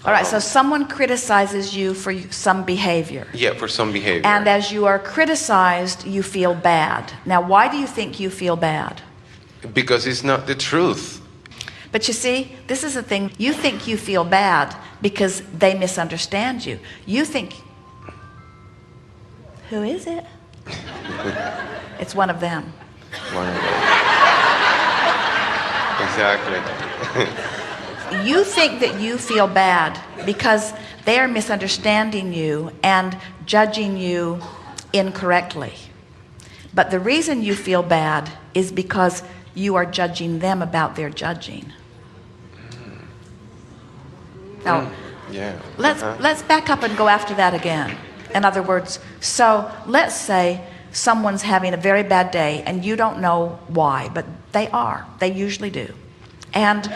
All right, so someone criticizes you for some behavior. Yeah, for some behavior. And as you are criticized, you feel bad. Now, why do you think you feel bad? Because it's not the truth. But you see, this is the thing. You think you feel bad because they misunderstand you. You think, who is it? It's one of them. One of them. Exactly. You think that you feel bad because they are misunderstanding you and judging you incorrectly. But the reason you feel bad is because you are judging them about their judging. Now, yeah. let's back up and go after that again. In other words, so let's say someone's having a very bad day and you don't know why, but they are. They usually do. And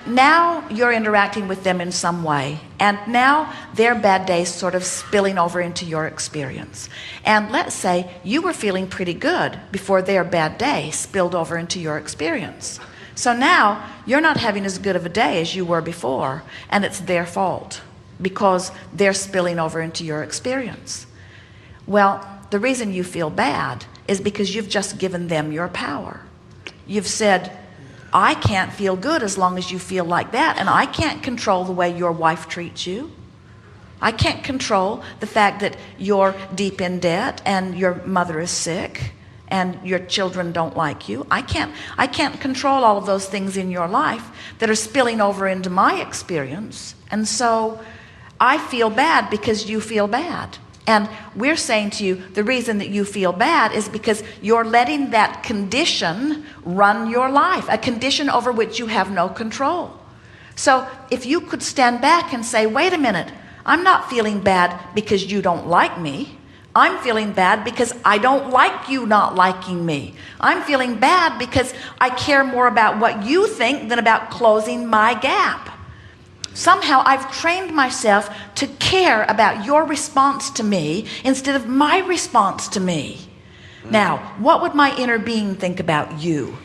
now you're interacting with them in some way, and now their bad day's sort of spilling over into your experience. And let's say you were feeling pretty good before their bad day spilled over into your experience. So now you're not having as good of a day as you were before, and it's their fault because they're spilling over into your experience. Well, the reason you feel bad is because you've just given them your power. You've said, I can't feel good as long as you feel like that, and I can't control the way your wife treats you. I can't control the fact that you're deep in debt and your mother is sick and your children don't like you. I can't control all of those things in your life that are spilling over into my experience. And so I feel bad because you feel bad. And we're saying to you, the reason that you feel bad is because you're letting that condition run your life, a condition over which you have no control. So if you could stand back and say, wait a minute, I'm not feeling bad because you don't like me. I'm feeling bad because I don't like you not liking me. I'm feeling bad because I care more about what you think than about closing my gap. Somehow I've trained myself to care about your response to me instead of my response to me. Now, what would my inner being think about you?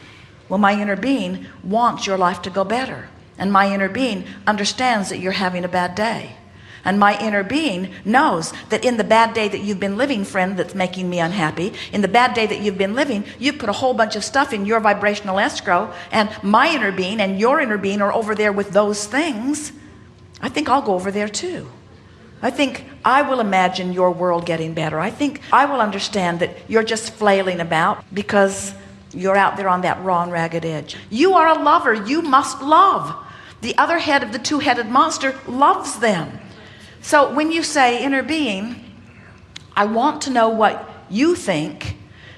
Well, my inner being wants your life to go better. And my inner being understands that you're having a bad day. And my inner being knows that in the bad day that you've been living, friend, that's making me unhappy, in the bad day that you've been living, you've put a whole bunch of stuff in your vibrational escrow, and my inner being and your inner being are over there with those things. I think I'll go over there too. I think I will imagine your world getting better. I think I will understand that you're just flailing about because you're out there on that raw and ragged edge. You are a lover. You must love. The other head of the two-headed monster loves them. So when you say, inner being, I want to know what you think,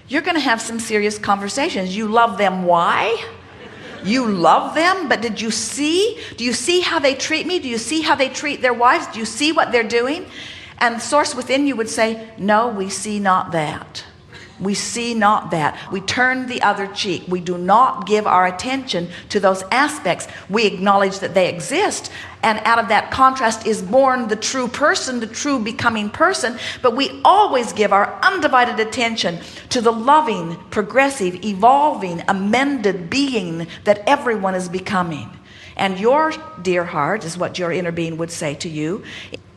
you're going to have some serious conversations. You love them. Why? You love them, but did you see? Do you see how they treat me? Do you see how they treat their wives? Do you see what they're doing? And the source within you would say, no, we see not that. We see not that. We turn the other cheek. We do not give our attention to those aspects. We acknowledge that they exist, and out of that contrast is born the true person, the true becoming person. But we always give our undivided attention to the loving, progressive, evolving, amended being that everyone is becoming. And your dear heart is what your inner being would say to you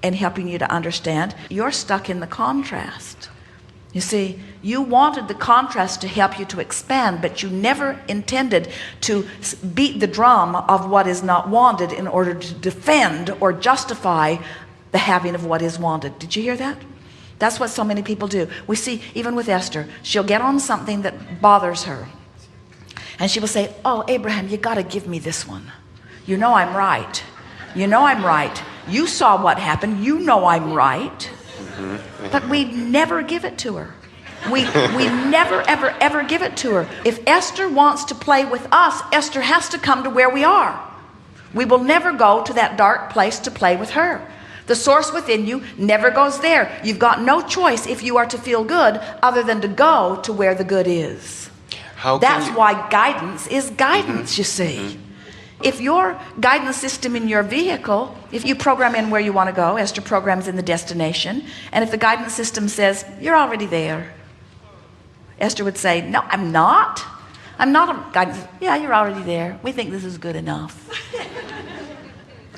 in helping you to understand. You're stuck in the contrast. You see, you wanted the contrast to help you to expand, but you never intended to beat the drum of what is not wanted in order to defend or justify the having of what is wanted. Did you hear that? That's what so many people do. We see, even with Esther, she'll get on something that bothers her. And she will say, oh, Abraham, you got to give me this one. You know I'm right. You know I'm right. You saw what happened. You know I'm right. But we never give it to her. We never, ever, ever give it to her. If Esther wants to play with us, Esther has to come to where we are. We will never go to that dark place to play with her. The source within you never goes there. You've got no choice if you are to feel good other than to go to where the good is. That's why guidance is guidance, you see. If your guidance system in your vehicle, if you program in where you want to go, Esther programs in the destination, and if the guidance system says, you're already there, Esther would say, no, I'm not. I'm not a guidance. Yeah, you're already there. We think this is good enough.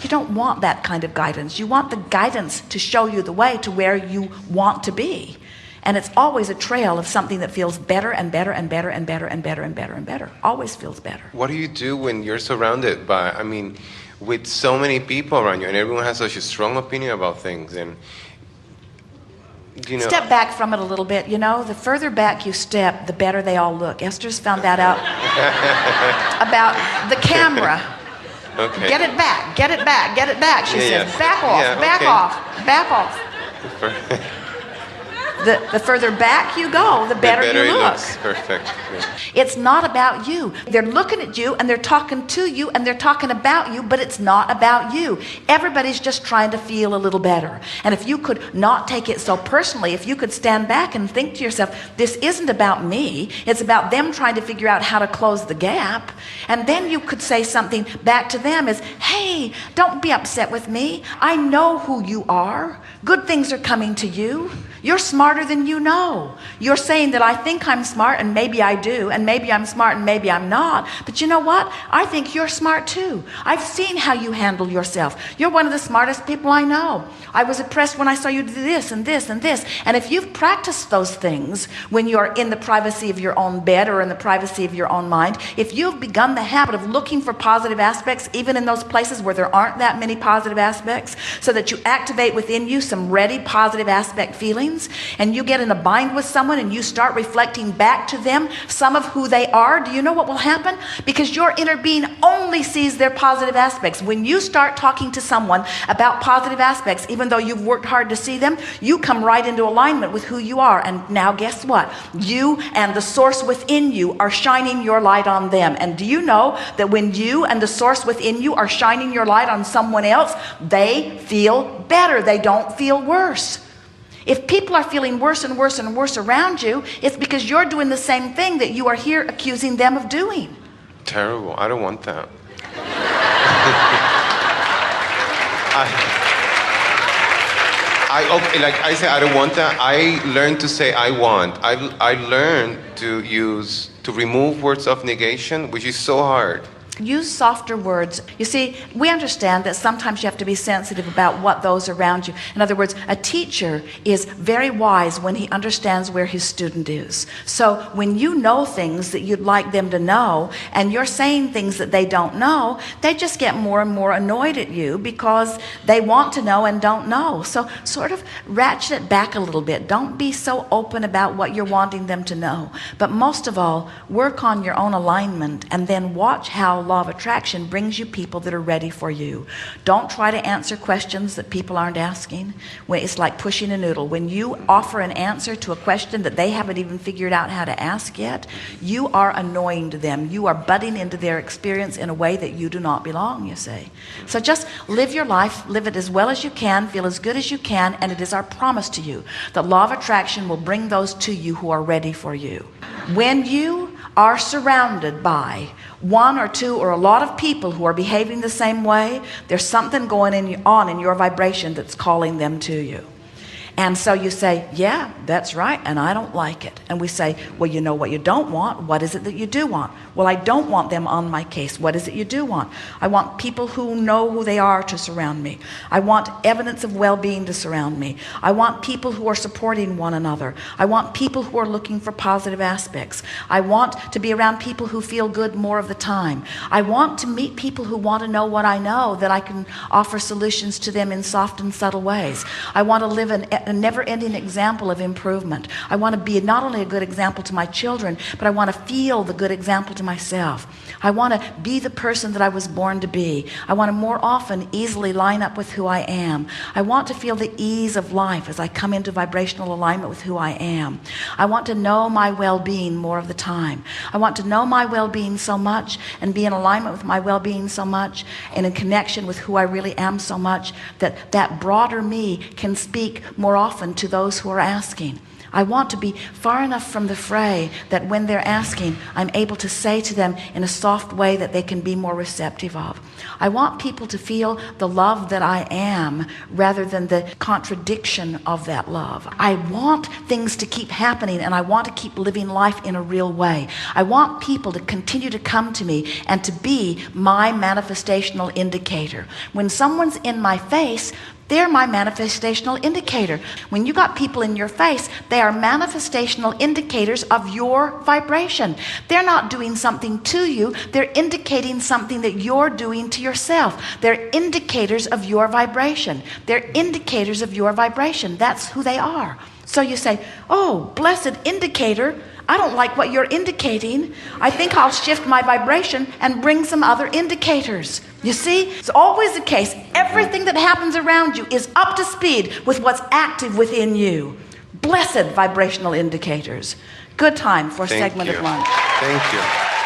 You don't want that kind of guidance. You want the guidance to show you the way to where you want to be. And it's always a trail of something that feels better and better and better and better and better and better and better. Always feels better. What do you do when you're surrounded by, I mean, with so many people around you and everyone has such a strong opinion about things? And, you know, step back from it a little bit. You know, the further back you step, the better they all look. Esther's found that out about the camera. okay. Get it back, get it back, get it back. She says, back off, back off, back off. The further back you go, the better you look. It looks. Perfect. Yeah. It's not about you. They're looking at you and they're talking to you and they're talking about you, but it's not about you. Everybody's just trying to feel a little better. And if you could not take it so personally, if you could stand back and think to yourself, this isn't about me, it's about them trying to figure out how to close the gap. And then you could say something back to them is, hey, don't be upset with me. I know who you are. Good things are coming to you. You're smarter than you know. You're saying that I think I'm smart and maybe I do, and maybe I'm smart and maybe I'm not. But you know what? I think you're smart too. I've seen how you handle yourself. You're one of the smartest people I know. I was impressed when I saw you do this and this and this. And if you've practiced those things when you're in the privacy of your own bed or in the privacy of your own mind, if you've begun the habit of looking for positive aspects, even in those places where there aren't that many positive aspects, so that you activate within you some ready positive aspect feelings, and you get in a bind with someone and you start reflecting back to them some of who they are, do you know what will happen? Because your inner being only sees their positive aspects. When you start talking to someone about positive aspects, even though you've worked hard to see them, you come right into alignment with who you are. And now guess what? You and the source within you are shining your light on them. And do you know that when you and the source within you are shining your light on someone else, they feel better. They don't feel worse. If people are feeling worse and worse and worse around you, it's because you're doing the same thing that you are here accusing them of doing. Terrible. I don't want that. Okay, like I say, I don't want that. I learned to say I want. I learned to remove words of negation, which is so hard. Use softer words. You see, we understand that sometimes you have to be sensitive about what those around you. In other words, a teacher is very wise when he understands where his student is. So when you know things that you'd like them to know, and you're saying things that they don't know, they just get more and more annoyed at you because they want to know and don't know. So sort of ratchet it back a little bit. Don't be so open about what you're wanting them to know. But most of all, work on your own alignment and then watch how law of attraction brings you people that are ready for you. Don't try to answer questions that people aren't asking. It's like pushing a noodle. When you offer an answer to a question that they haven't even figured out how to ask yet, you are annoying to them. You are butting into their experience in a way that you do not belong, you see. So just live your life, live it as well as you can, feel as good as you can, and it is our promise to you that law of attraction will bring those to you who are ready for you. When you are surrounded by one or two or a lot of people who are behaving the same way, there's something going on in your vibration that's calling them to you. And so you say, yeah, that's right, and I don't like it. And we say, well, you know what you don't want. What is it that you do want? Well, I don't want them on my case. What is it you do want? I want people who know who they are to surround me. I want evidence of well-being to surround me. I want people who are supporting one another. I want people who are looking for positive aspects. I want to be around people who feel good more of the time. I want to meet people who want to know what I know, that I can offer solutions to them in soft and subtle ways. I want to live a never-ending example of improvement. I want to be not only a good example to my children, but I want to feel the good example to myself. I want to be the person that I was born to be. I want to more often easily line up with who I am. I want to feel the ease of life as I come into vibrational alignment with who I am. I want to know my well-being more of the time. I want to know my well-being so much and be in alignment with my well-being so much and in connection with who I really am so much that that broader me can speak more often to those who are asking. I want to be far enough from the fray that when they're asking, I'm able to say to them in a soft way that they can be more receptive of. I want people to feel the love that I am rather than the contradiction of that love. I want things to keep happening, and I want to keep living life in a real way. I want people to continue to come to me and to be my manifestational indicator. When someone's in my face, they're my manifestational indicator. When you got people in your face, they are manifestational indicators of your vibration. They're not doing something to you. They're indicating something that you're doing to yourself. They're indicators of your vibration. They're indicators of your vibration. That's who they are. So you say, oh, blessed indicator, I don't like what you're indicating. I think I'll shift my vibration and bring some other indicators. You see, it's always the case. Everything that happens around you is up to speed with what's active within you. Blessed vibrational indicators. Good time for a segment of lunch. Thank you.